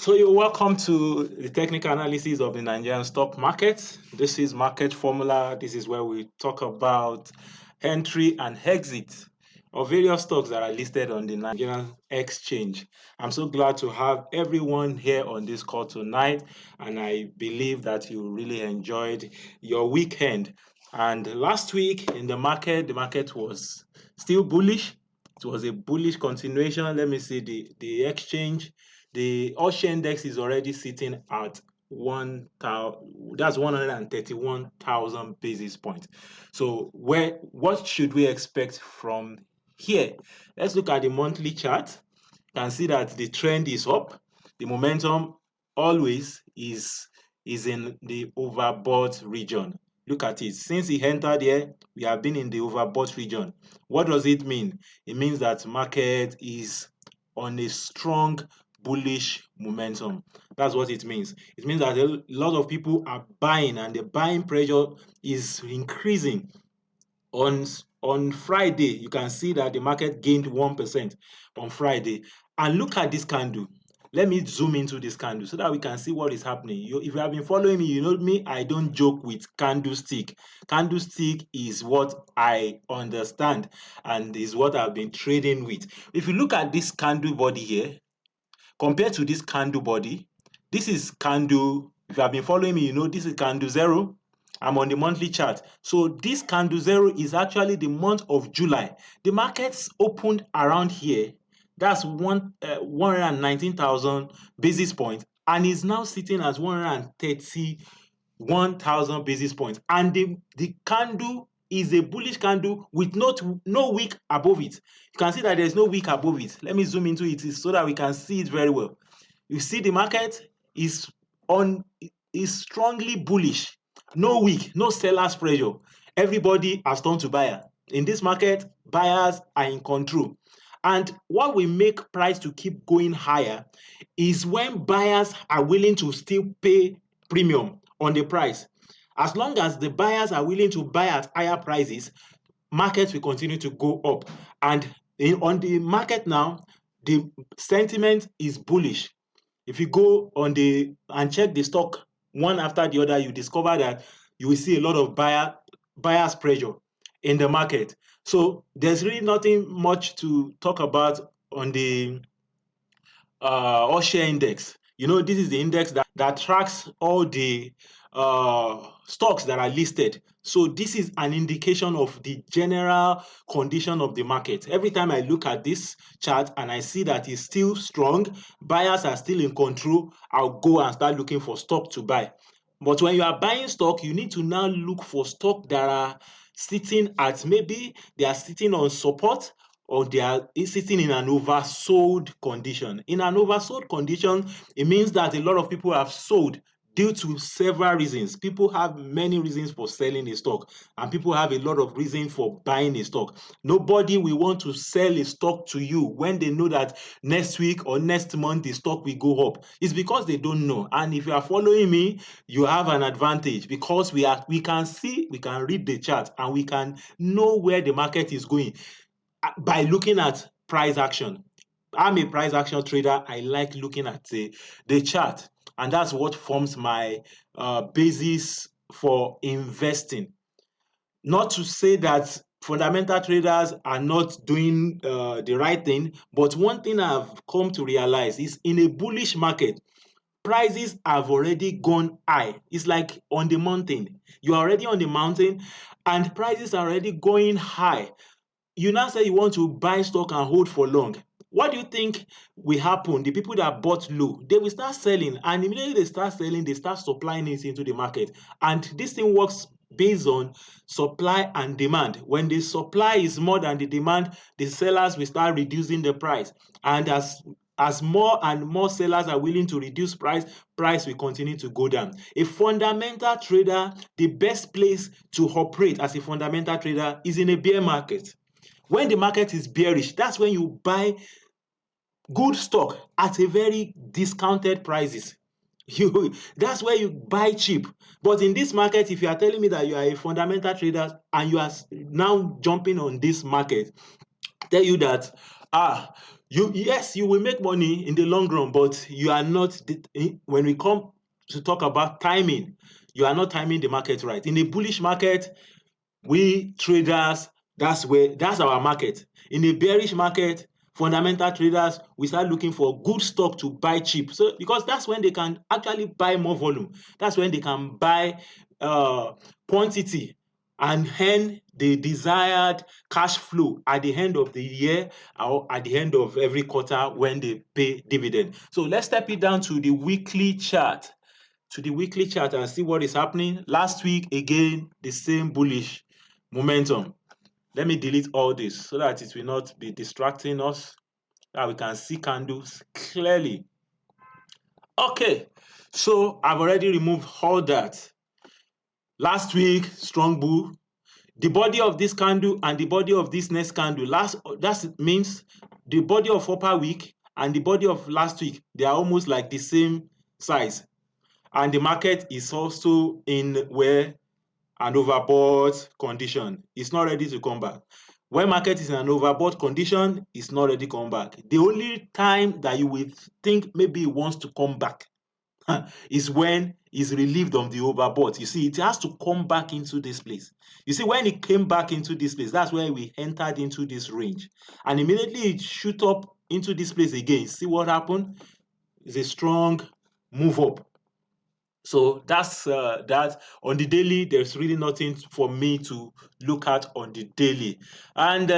So you're welcome to the technical analysis of the Nigerian stock market. This is Market Formula. This is where we talk about entry and exit of various stocks that are listed on the Nigerian exchange. I'm so glad to have everyone here on this call tonight, and I believe that you really enjoyed your weekend. And last week in the market was still bullish. It was a bullish continuation. Let me see the exchange. The Osha index is already sitting at 131,000 basis points. So what should we expect from here? Let's look at the monthly chart. You can see that the trend is up. The momentum always is in the overbought region. Look at it. Since he entered here, we have been in the overbought region. What does it mean? It means that market is on a strong bullish momentum. That's what it means. It means that a lot of people are buying, and the buying pressure is increasing. On Friday, you can see that the market gained 1% on Friday. And look at this candle. Let me zoom into this candle so that we can see what is happening. If you have been following me, you know me, I don't joke with candlestick. Candlestick is what I understand and is what I've been trading with. If you look at this candle body here, compared to this candle body, this is candle, if you have been following me, you know this is candle zero. I'm on the monthly chart. So this candle zero is actually the month of July. The markets opened around here. That's 119,000 basis points, and is now sitting at 131,000 basis points. And the candle is a bullish candle with no wick above it. You can see that there's no wick above it. Let me zoom into it so that we can see it very well. You see the market is strongly bullish. No wick, no seller's pressure. Everybody has turned to buyer. In this market, buyers are in control. And what will make price to keep going higher is when buyers are willing to still pay premium on the price. As long as the buyers are willing to buy at higher prices, markets will continue to go up. And on the market now, the sentiment is bullish. If you go on and check the stock one after the other, you discover that you will see a lot of buyer's pressure in the market. So there's really nothing much to talk about on the Osha index. You know, this is the index that tracks all the stocks that are listed. So this is an indication of the general condition of the market. Every time I look at this chart and I see that it's still strong, buyers are still in control, I'll go and start looking for stock to buy. But when you are buying stock, you need to now look for stock that are sitting at, maybe they are sitting on support, or they are sitting in an oversold condition. In an oversold condition, it means that a lot of people have sold due to several reasons. People have many reasons for selling a stock, and people have a lot of reasons for buying a stock. Nobody will want to sell a stock to you when they know that next week or next month the stock will go up. It's because they don't know. And if you are following me, you have an advantage, because we can see, we can read the chart, and we can know where the market is going by looking at price action. I'm a price action trader. I like looking at the chart, and that's what forms my basis for investing. Not to say that fundamental traders are not doing the right thing, but one thing I've come to realize is, in a bullish market, prices have already gone high. It's like on the mountain. You are already on the mountain, and prices are already going high. You now say you want to buy stock and hold for long. What do you think will happen? The people that bought low, they will start selling, and immediately they start selling, they start supplying it into the market. And this thing works based on supply and demand. When the supply is more than the demand, the sellers will start reducing the price. And as more and more sellers are willing to reduce price will continue to go down. A fundamental trader, the best place to operate as a fundamental trader is in a bear market. When the market is bearish, that's when you buy good stock at a very discounted prices. That's where you buy cheap. But in this market, if you are telling me that you are a fundamental trader and you are now jumping on this market, tell you that Yes, you will make money in the long run, but you are not when we come to talk about timing, you are not timing the market right. In a bullish market, we traders, that's our market. In a bearish market, fundamental traders, we start looking for good stock to buy cheap. So because that's when they can actually buy more volume. That's when they can buy quantity and earn the desired cash flow at the end of the year or at the end of every quarter when they pay dividend. So let's step it down to the weekly chart. And see what is happening. Last week, again, the same bullish momentum. Let me delete all this so that it will not be distracting us, that we can see candles clearly. Okay, so I've already removed all that. Last week, strong bull. The body of this candle and the body of this next candle, that means the body of upper week and the body of last week, they are almost like the same size. And the market is also in where an overbought condition. It's not ready to come back. When market is in an overbought condition, it's not ready to come back. The only time that you will think maybe it wants to come back is when it's relieved of the overbought. You see, it has to come back into this place. You see, when it came back into this place, that's where we entered into this range. And immediately it shoot up into this place again. See what happened? It's a strong move up. So that's that. On the daily, there's really nothing for me to look at on the daily, and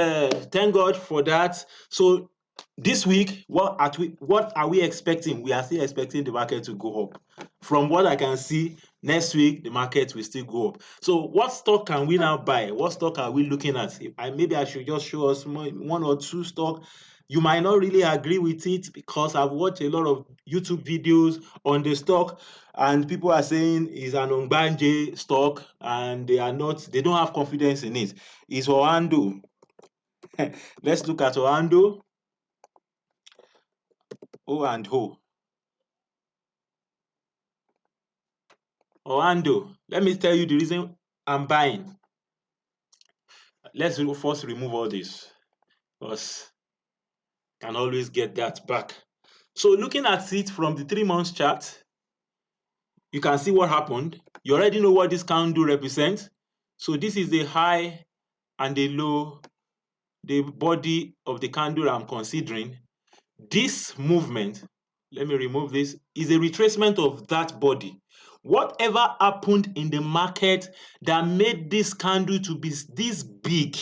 thank God for that. So this week, what are we expecting? We are still expecting the market to go up. From what I can see, next week the market will still go up. So what stock can we now buy? What stock are we looking at? Maybe I should just show us one or two stock. You might not really agree with it because I've watched a lot of YouTube videos on the stock, and people are saying it's an Ongbanje stock and they don't have confidence in it. It's Oando. Let's look at Oando. O and O. Oando. Let me tell you the reason I'm buying. Let's first remove all this because I can always get that back. So looking at it from the 3 months chart, you can see what happened. You already know what this candle represents. So this is the high and the low, the body of the candle I'm considering. This movement, let me remove this, is a retracement of that body. Whatever happened in the market that made this candle to be this big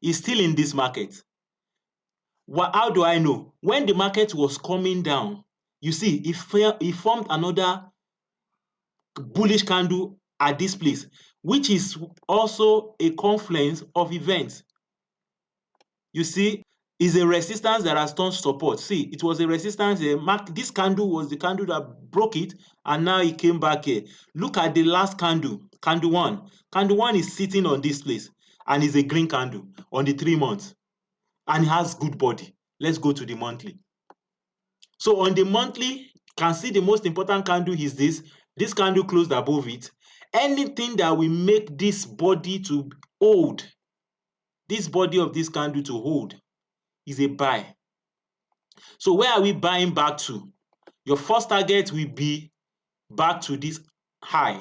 is still in this market. How do I know? When the market was coming down, you see, it formed another bullish candle at this place, which is also a confluence of events. You see, is a resistance that has turned support. See, it was a resistance. This candle was the candle that broke it, and now it came back here. Look at the last candle, candle one. Candle one is sitting on this place, and is a green candle on the 3 months, and has good body. Let's go to the monthly. So on the monthly, you can see the most important candle is this. This candle closed above it. Anything that will make this body to hold, this body of this candle to hold, is a buy. So where are we buying back to? Your first target will be back to this high.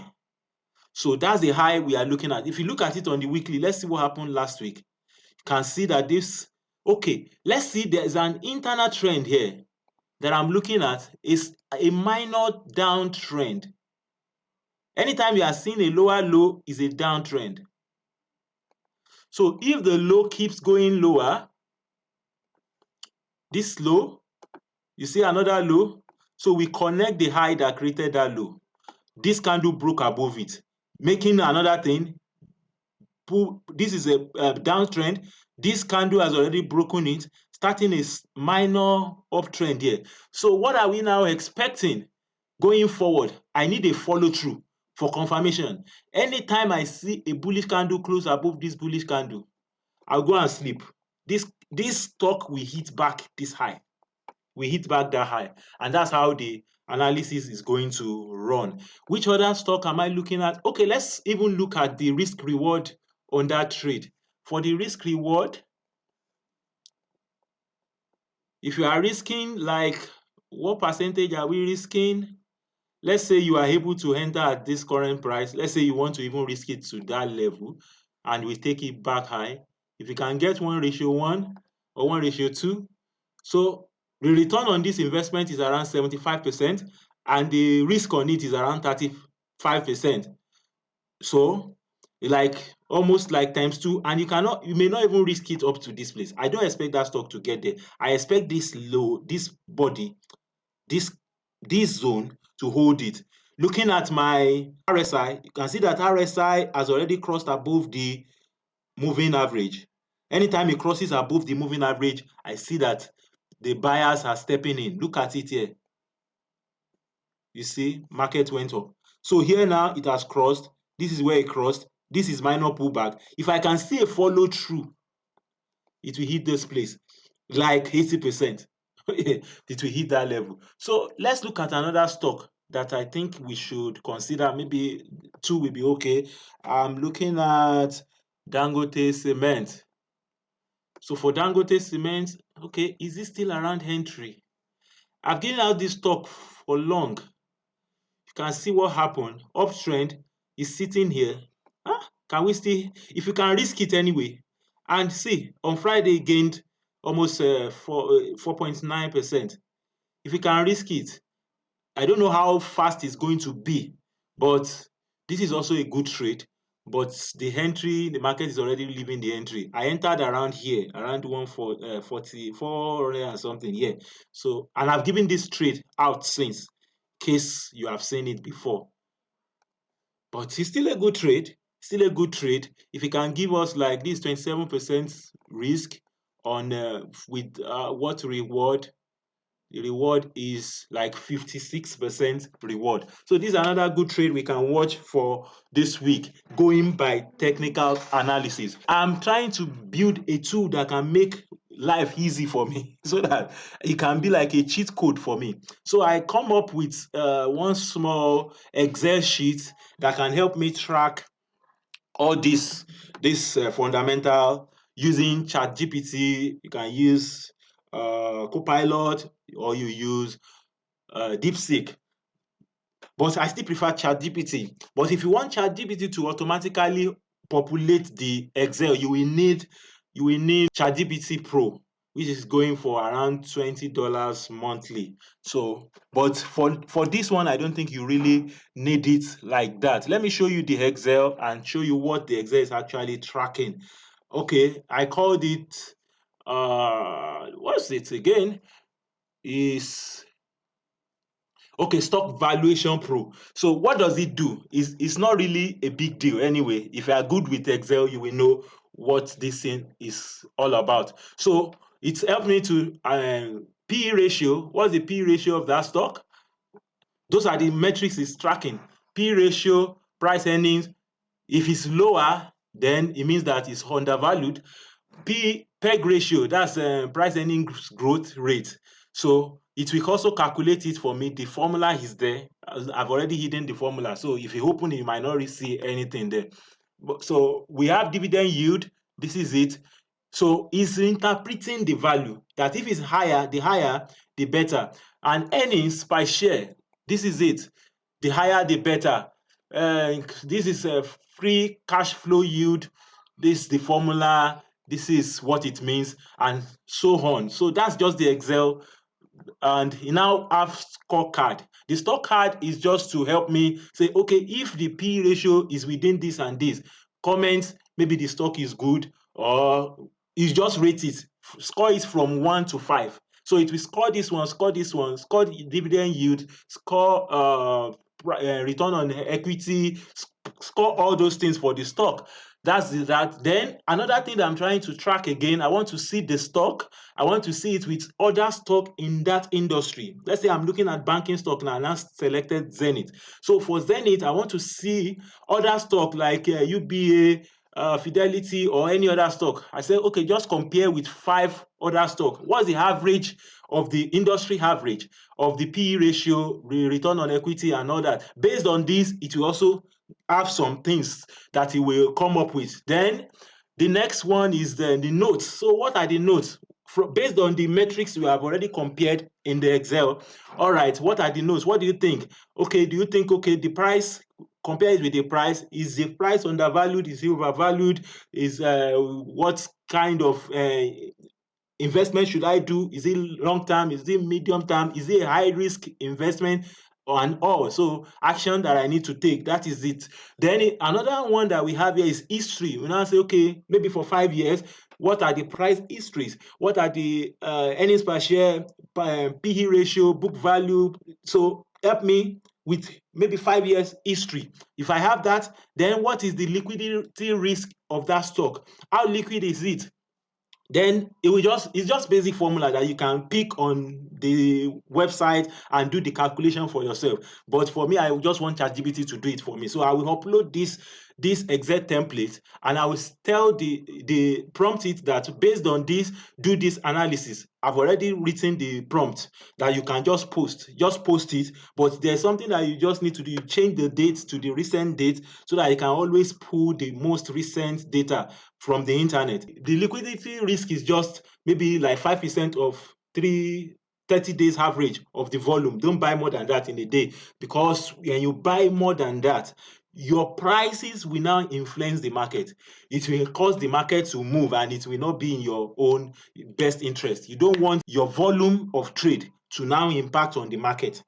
So that's the high we are looking at. If you look at it on the weekly, let's see what happened last week. You can see that this, okay, let's see there's an internal trend here that I'm looking at is a minor downtrend. Anytime you are seeing a lower low is a downtrend. So if the low keeps going lower, this low, you see another low, so we connect the high that created that low. This candle broke above it, making another thing. This is a downtrend. This candle has already broken it, starting a minor uptrend here. So what are we now expecting going forward? I need a follow through for confirmation. Anytime I see a bullish candle close above this bullish candle, I'll go and sleep. This stock will hit back this high. We hit back that high, and that's how the analysis is going to run. Which other stock am I looking at? Okay, let's even look at the risk reward on that trade. For the risk reward, If you are risking, like, what percentage are we risking? Let's say you are able to enter at this current price. Let's say you want to even risk it to that level and we take it back high. If you can get 1:1 or 1:2, so the return on this investment is around 75% and the risk on it is around 35%. So like almost like times two, and you may not even risk it up to this place. I don't expect that stock to get there. I expect this low, this body, this this zone to hold it. Looking at my RSI, you can see that RSI has already crossed above the moving average. Anytime it crosses above the moving average, I see that the buyers are stepping in. Look at it here. You see, market went up. So here now it has crossed. This is where it crossed. This is minor pullback. If I can see a follow through, it will hit this place like 80%. It will hit that level. So let's look at another stock that I think we should consider. Maybe two will be okay. I'm looking at Dangote Cement. So for Dangote Cement, okay, is it still around entry? I've given out this stock for long. You can see what happened. Uptrend is sitting here. Can we still, if you can risk it anyway? And see, on Friday it gained almost 4.9%. If you can risk it, I don't know how fast it's going to be, but this is also a good trade. But the market is already leaving the entry. I entered around here, around 44 and something here. So, and I've given this trade out since, in case you have seen it before. But it's still a good trade. Still a good trade. If you can give us like this 27% risk on with what reward? The reward is like 56% reward. So this is another good trade we can watch for this week, going by technical analysis. I'm trying to build a tool that can make life easy for me so that it can be like a cheat code for me. So I come up with one small Excel sheet that can help me track all this fundamental using ChatGPT. You can use Copilot or you use DeepSeek. But I still prefer ChatGPT. But if you want ChatGPT to automatically populate the Excel, you will need ChatGPT Pro, which is going for around $20 monthly. So, but for this one, I don't think you really need it like that. Let me show you the Excel and show you what the Excel is actually tracking. Okay, I called it what's it again? Is Okay, stock valuation pro. So what does it do? It's not really a big deal anyway. If you are good with Excel, you will know what this thing is all about. So it's helped me to PE ratio. What's the PE ratio of that stock? Those are the metrics it's tracking. PE ratio, price earnings. If it's lower, then it means that it's undervalued. PEG ratio, that's price earnings growth rate. So it will also calculate it for me. The formula is there. I've already hidden the formula. So if you open it, you might not really see anything there. So we have dividend yield. This is it. So it's interpreting the value that if it's higher, the better. And earnings per share, this is it. The higher, the better. This is a free cash flow yield. This is the formula. This is what it means, and so on. So that's just the Excel, and you now have scorecard. The scorecard is just to help me say, okay, if the P ratio is within this and this, comment maybe the stock is good, or you just rate it, score it from 1 to 5. So it will score this one, score this one, score the dividend yield, score return on equity, score all those things for the stock. That's that. Then another thing that I'm trying to track again, I want to see the stock. I want to see it with other stock in that industry. Let's say I'm looking at banking stock now, and I selected Zenith. So for Zenith, I want to see other stock like UBA, Fidelity, or any other stock. I said, okay, just compare with 5 other stock. What's the average of the industry average of the PE ratio, return on equity, and all that? Based on this, it will also have some things that it will come up with. Then the next one is the notes. So what are the notes? based on the metrics we have already compared in the Excel. All right, what are the notes? What do you think? Okay, do you think, okay, the price, compare it with the price, is the price undervalued, is it overvalued, is what kind of investment should I do? Is it long term? Is it medium term? Is it a high risk investment? And all. So action that I need to take. That is it. Then another one that we have here is history. We now say, okay, maybe for 5 years, what are the price histories? What are the earnings per share, PE ratio, book value? So help me with maybe 5 years history. If I have that, then what is the liquidity risk of that stock? How liquid is it? Then it's just basic formula that you can pick on the website and do the calculation for yourself. But for me, I just want ChatGPT to do it for me. So I will upload this exact template, and I will tell the prompt it that based on this, do this analysis. I've already written the prompt that you can just post it. But there's something that you just need to do. You change the date to the recent date so that you can always pull the most recent data from the internet. The liquidity risk is just maybe like 5% of 30 days average of the volume. Don't buy more than that in a day, because when you buy more than that, your prices will now influence the market. It will cause the market to move, and it will not be in your own best interest. You don't want your volume of trade to now impact on the market.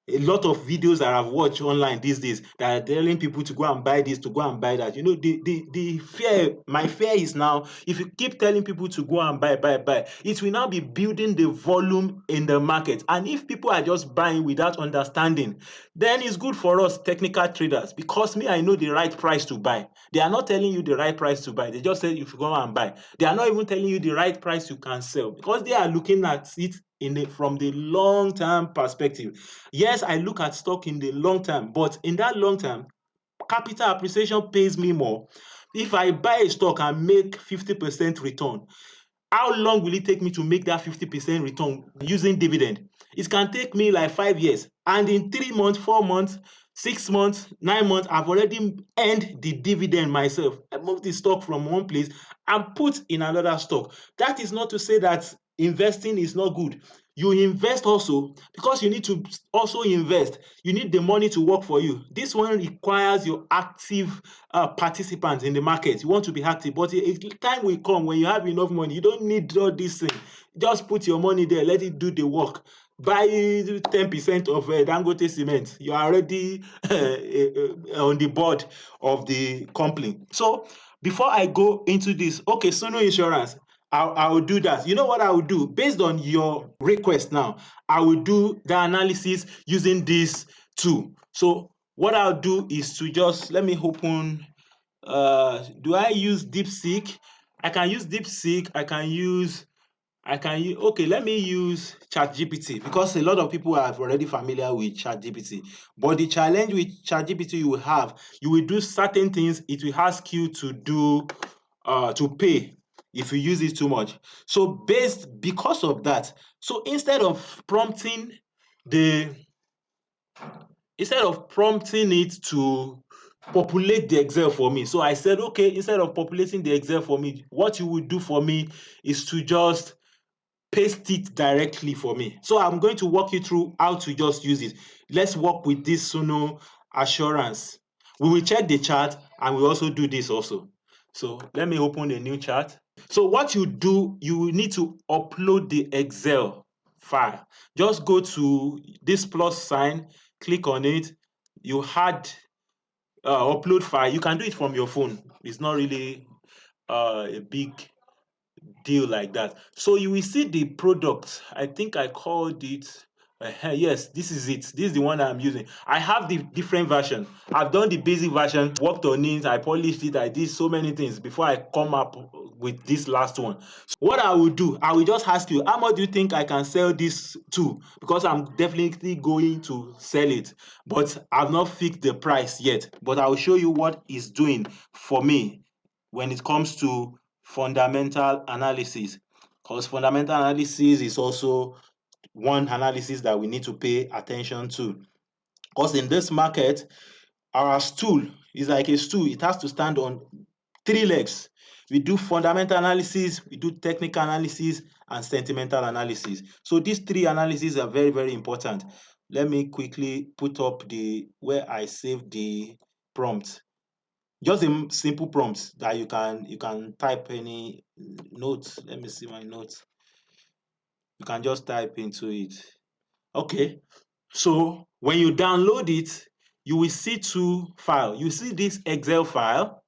A lot of videos that I've watched online these days that are telling people to go and buy this, to go and buy that. The fear, my fear is now, if you keep telling people to go and buy, it will now be building the volume in the market. And if people are just buying without understanding, then it's good for us technical traders, because me, I know the right price to buy. They are not telling you the right price to buy. They just say you should go and buy. They are not even telling you the right price you can sell, because they are looking at it from the long term perspective. Yes, I look at stock in the long term, but in that long term, capital appreciation pays me more. If I buy a stock and make 50% return, how long will it take me to make that 50% return using dividend? It can take me like 5 years, and in 3 months, 4 months, 6 months, 9 months, I've already earned the dividend myself. I moved the stock from one place and put in another stock. That is not to say that investing is not good. You invest also, because you need to also invest. You need the money to work for you. This one requires your active participants in the market. You want to be active, but time will come when you have enough money. You don't need all this thing. Just put your money there, let it do the work. Buy 10% of Dangote cement. You are already on the board of the company. So before I go into this, okay, Sono Insurance, I will do that. You know what I will do? Based on your request now, I will do the analysis using this tool. So what I'll do is to just, let me open, do I use DeepSeek? I can use DeepSeek. Okay, let me use ChatGPT, because a lot of people are already familiar with ChatGPT. But the challenge with ChatGPT you will have, you will do certain things, it will ask you to do to pay if you use it too much. So because of that, so the instead of prompting it to populate the Excel for me, so I said, okay, instead of populating the Excel for me, what you would do for me is to just paste it directly for me. So I'm going to walk you through how to just use it. Let's work with this Sono Assurance. We will check the chart, and we also do this also. So let me open a new chart. So what you do, you will need to upload the Excel file. Just go to this plus sign, click on it. You add upload file. You can do it from your phone. It's not really a big deal like that. So you will see the product. I think I called it. Yes, this is it. This is the one I'm using. I have the different version. I've done the basic version, worked on it, I polished it, I did so many things before I come up with this last one. So what I will do, I will just ask you, how much do you think I can sell this to? Because I'm definitely going to sell it, but I've not fixed the price yet. But I will show you what it's doing for me when it comes to fundamental analysis, because fundamental analysis is also one analysis that we need to pay attention to, because in this market, our stool is like a stool. It has to stand on three legs. We do fundamental analysis, we do technical analysis, and sentimental analysis. So these three analyses are very, very important. Let me quickly put up the where I save the prompt. Just a simple prompt that you can type any notes. Let me see my notes. You can just type into it. Okay. So when you download it, you will see two files. You see this Excel file,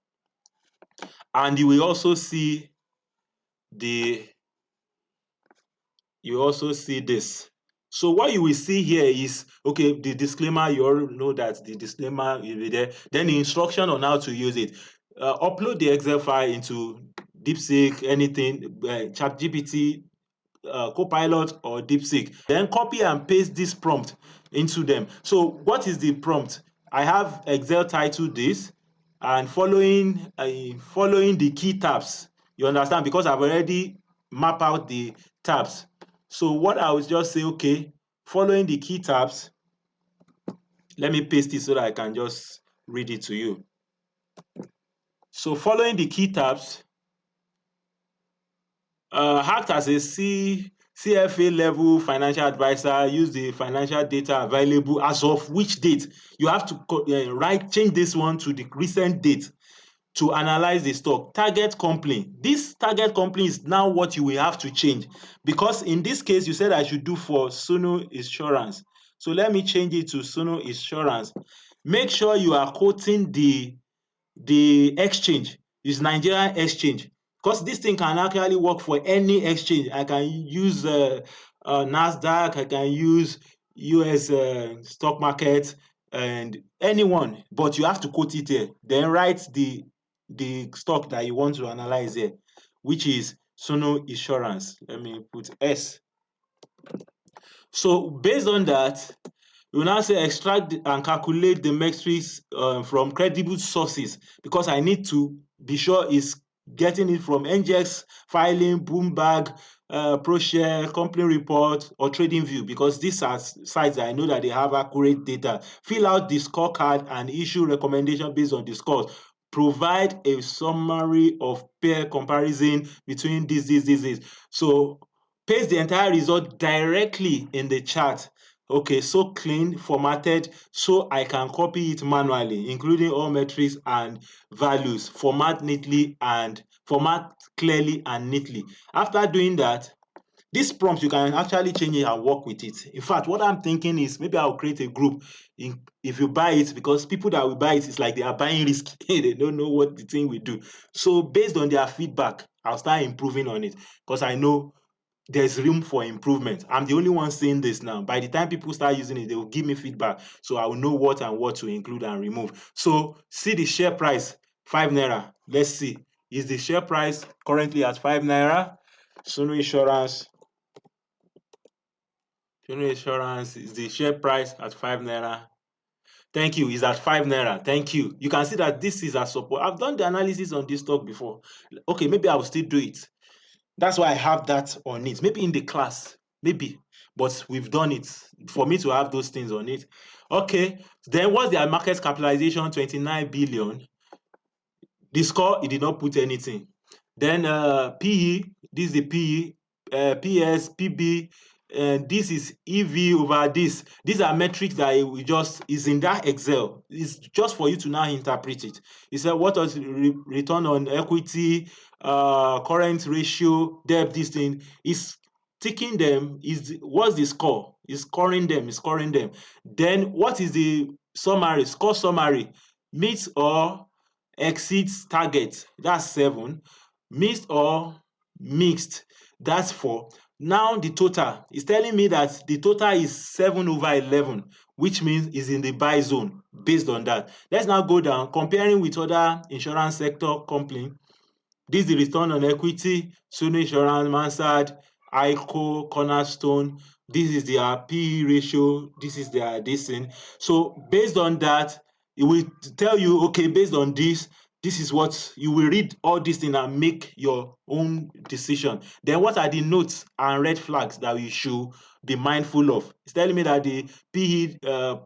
and the you also see this. So what you will see here is, okay, the disclaimer. You already know that the disclaimer will be there. Then the instruction on how to use it. Upload the Excel file into DeepSeek, anything, ChatGPT, Copilot, or DeepSeek. Then copy and paste this prompt into them. So what is the prompt? I have Excel titled this, and following the key tabs. You understand? Because I've already mapped out the tabs. So what I would just say, okay, following the key tabs, let me paste it so that I can just read it to you. So following the key tabs, act as a CFA level financial advisor, use the financial data available as of which date. You have to change this one to the recent date to analyze the stock. Target company. This target company is now what you will have to change, because in this case you said I should do for Sono Insurance. So let me change it to Sono Insurance. Make sure you are quoting the exchange. Is Nigerian exchange, because this thing can actually work for any exchange. I can use NASDAQ, I can use US stock market, and anyone, but you have to quote it here. Then write the stock that you want to analyze here, which is Sono Insurance. Let me put S. So based on that, we will now say extract and calculate the metrics from credible sources, because I need to be sure it's getting it from NGX filing, Bloomberg, ProShare, company report, or trading view, because these are sites that I know that they have accurate data. Fill out the scorecard and issue recommendation based on the scores. Provide a summary of peer comparison between this. So paste the entire result directly in the chart. Okay, so clean, formatted, so I can copy it manually, including all metrics and values. Format clearly and neatly. After doing that, this prompt, you can actually change it and work with it. In fact, what I'm thinking is maybe I'll create a group if you buy it, because people that will buy it, it's like they are buying risk. They don't know what the thing will do. So based on their feedback, I'll start improving on it, because I know there's room for improvement. I'm the only one saying this now. By the time people start using it, they will give me feedback. So I will know what to include and remove. So see the share price, 5 naira. Let's see. Is the share price currently at 5 naira? Sunu Insurance. Sunu Insurance, is the share price at 5 naira? Thank you. Is at 5 naira. Thank you. You can see that this is a support. I've done the analysis on this stock before. Okay, maybe I will still do it. That's why I have that on it. Maybe in the class, maybe, but we've done it for me to have those things on it. Okay, then what's their market capitalization? 29 billion. The score, it did not put anything. Then PE, this is the PE, PS, PB, this is EV over this. These are metrics that we just is in that Excel. It's just for you to now interpret it. It said what was return on equity, current ratio, debt, this thing is ticking them. What's the score? Is scoring them, is scoring them. Then what is the summary? Score summary. Meet or exceeds target, that's 7. Missed or mixed, that's 4. Now the total is telling me that the total is 7 over 11, which means is in the buy zone. Based on that, let's now go down, comparing with other insurance sector company. This is the return on equity, Sunu Insurance, Mansard, ICO, Cornerstone. This is their PE ratio. This is their this thing. So based on that, it will tell you, okay, based on this, this is what you will read all these things and make your own decision. Then what are the notes and red flags that we should be mindful of? It's telling me that the PE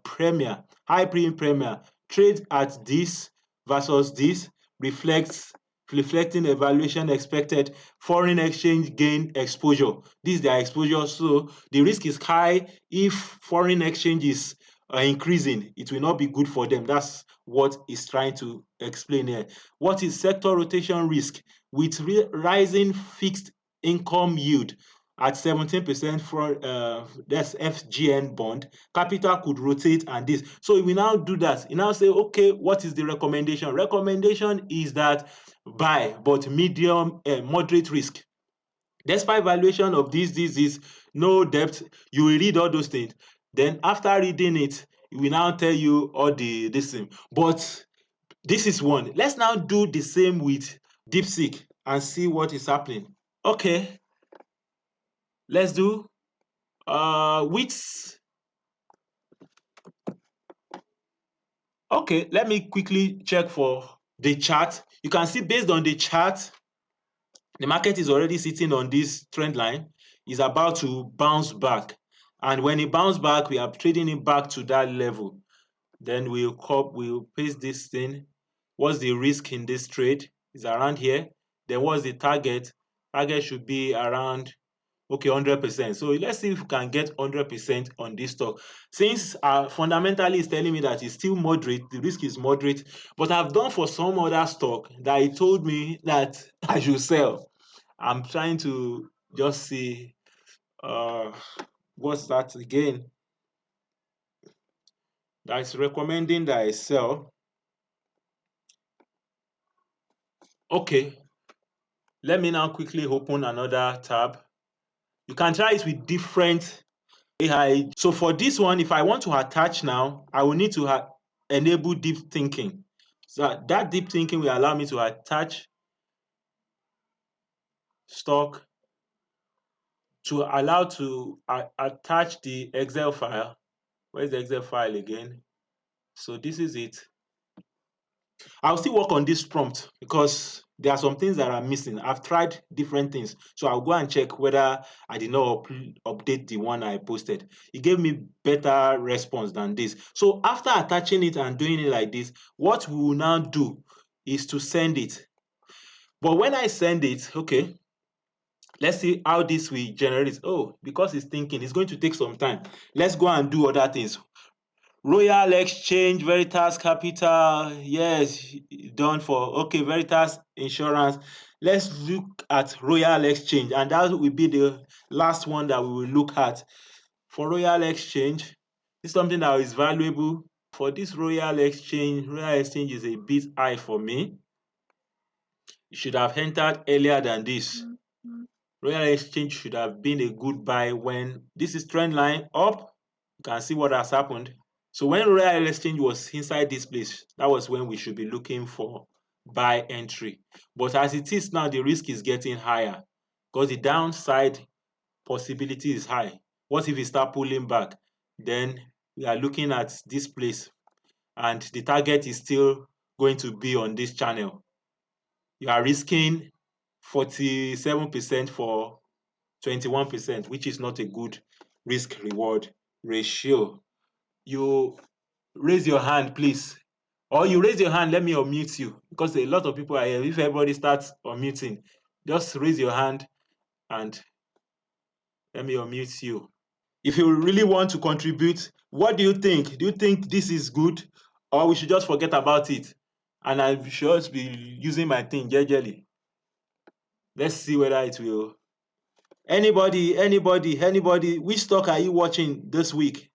premier, high premium premier, trade at this versus this reflects reflecting evaluation expected, foreign exchange gain exposure. This is their exposure. So the risk is high if foreign exchange is increasing. It will not be good for them. That's what is trying to explain here. What is sector rotation risk? With rising fixed income yield at 17% for that's FGN bond, capital could rotate and this. So we now do that. You now say, okay, what is the recommendation? Recommendation is that buy, but medium, moderate risk. Despite valuation of this, no debt, you will read all those things. Then after reading it, we now tell you all this thing. But this is one. Let's now do the same with DeepSeek and see what is happening. Okay, let's do with. Okay, let me quickly check for the chart. You can see based on the chart, the market is already sitting on this trend line. It's about to bounce back. And when it bounce back, we are trading it back to that level. Then we'll paste this thing. What's the risk in this trade? It's around here. Then what's the target? Target should be around, okay, 100%. So let's see if we can get 100% on this stock. Since fundamentally is telling me that it's still moderate, the risk is moderate, but I've done for some other stock that it told me that I should sell. I'm trying to just see what's that again. That's recommending that I sell. Okay, let me now quickly open another tab. You can try it with different AI. So for this one, if I want to attach now, I will need to enable deep thinking. So that deep thinking will allow me to attach stock, to allow to attach the Excel file. Where's the Excel file again? So this is it. I'll still work on this prompt because there are some things that are missing. I've tried different things. So I'll go and check whether I did not update the one I posted. It gave me better response than this. So after attaching it and doing it like this, what we will now do is to send it. But when I send it, okay, let's see how this will generate. Oh, because it's thinking, it's going to take some time. Let's go and do other things. Royal Exchange, Veritas Capital, yes, done for. Okay, Veritas Insurance. Let's look at Royal Exchange, and that will be the last one that we will look at. For Royal Exchange, it's something that is valuable. For this Royal Exchange is a bit high for me. You should have entered earlier than this. Royal Exchange should have been a good buy when this is trend line up. You can see what has happened. So when Royal Exchange was inside this place, that was when we should be looking for buy entry. But as it is now, the risk is getting higher because the downside possibility is high. What if we start pulling back? Then we are looking at this place and the target is still going to be on this channel. You are risking 47% for 21%, which is not a good risk reward ratio. You raise your hand, please. Or you raise your hand, let me unmute you because a lot of people are here. If everybody starts unmuting, just raise your hand and let me unmute you. If you really want to contribute, what do you think? Do you think this is good or we should just forget about it? And I should just be using my thing gradually. Let's see whether it will. Anybody, which stock are you watching this week?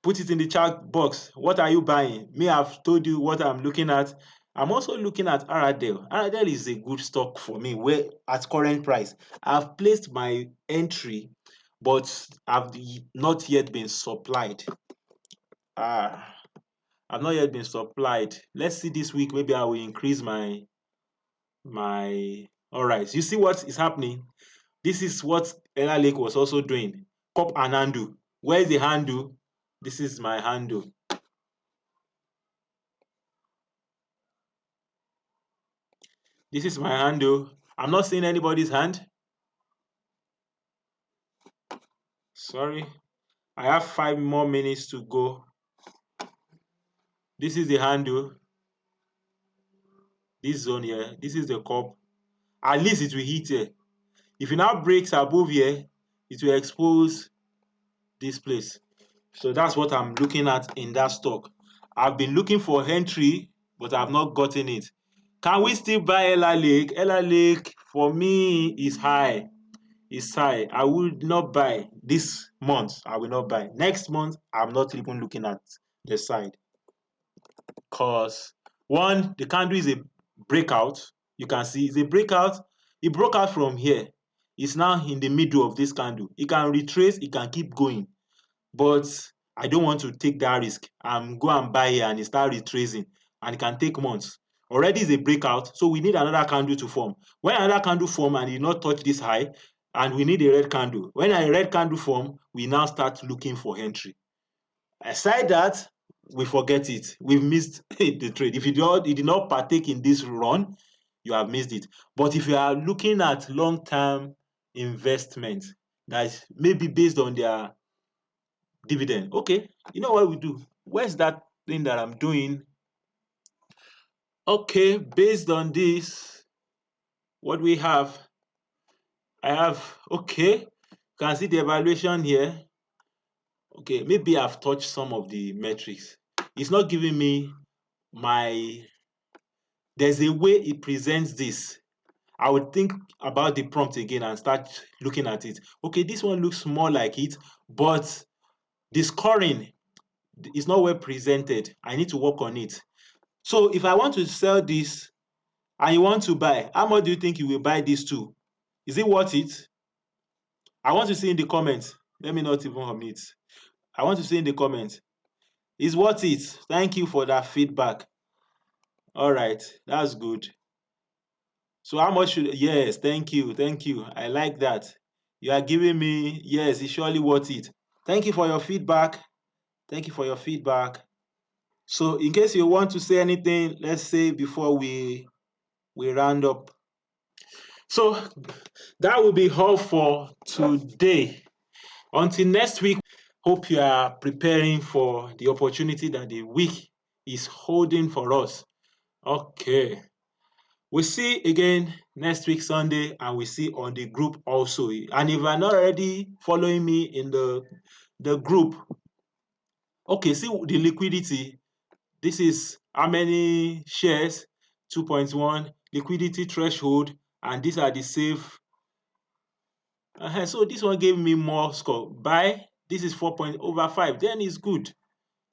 Put it in the chat box. What are you buying? Me, I've told you what I'm looking at. I'm also looking at Aradel. Aradel is a good stock for me where at current price. I've placed my entry, but I've not yet been supplied. I've not yet been supplied. Let's see this week. Maybe I will increase my. All right. You see what is happening? This is what Ella Lake was also doing. Cop and handle. Where is the handle? This is my handle. This is my handle. I'm not seeing anybody's hand. Sorry. I have 5 more minutes to go. This is the handle. This zone here, this is the cup. At least it will hit here. If it now breaks above here, it will expose this place. So that's what I'm looking at in that stock. I've been looking for entry, but I've not gotten it. Can we still buy Ella Lake? Ella Lake for me is high. It's high. I would not buy this month. I will not buy. Next month, I'm not even looking at the side. Because one, the candle is a breakout. You can see it's a breakout. It broke out from here. It's now in the middle of this candle. It can retrace, it can keep going. But I don't want to take that risk and go and buy here and it start retracing, and it can take months. Already is a breakout, so we need another candle to form. When another candle form and it not touch this high, and we need a red candle. When a red candle form, we now start looking for entry. Aside that, we forget it. We've missed the trade. If you did not partake in this run, you have missed it. But if you are looking at long-term investment, that is maybe based on their dividend. Okay, you know what we do? Where's that thing that I'm doing? Okay, based on this, what we have, I have, okay, you can see the evaluation here. Okay, maybe I've touched some of the metrics. It's not giving me my, there's a way it presents this. I would think about the prompt again and start looking at it. Okay, this one looks more like it, but the scoring is not well presented. I need to work on it. So if I want to sell this and you want to buy, how much do you think you will buy this to? Is it worth it? I want to see in the comments. Let me not even omit. I want to see in the comments. Is worth it? Thank you for that feedback. All right, that's good. So how much should, yes, thank you, thank you. I like that. You are giving me, yes, it's surely worth it. Thank you for your feedback. Thank you for your feedback. So in case you want to say anything, let's say before we round up. So that will be all for today. Until next week, hope you are preparing for the opportunity that the week is holding for us. Okay. We'll see again next week Sunday, and we see on the group also. And if you are not already following me in the group, okay, see the liquidity. This is how many shares, 2.1, liquidity threshold, and these are the safe. So this one gave me more score. Buy, this is 4.5, then it's good.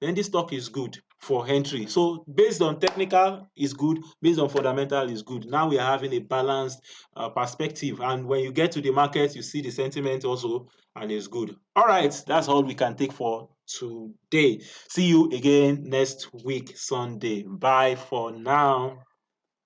Then this stock is good for entry. So based on technical is good, based on fundamental is good. Now we are having a balanced perspective, and when you get to the market, you see the sentiment also, and it's good. All right, that's all we can take for today. See you again next week Sunday. Bye for now.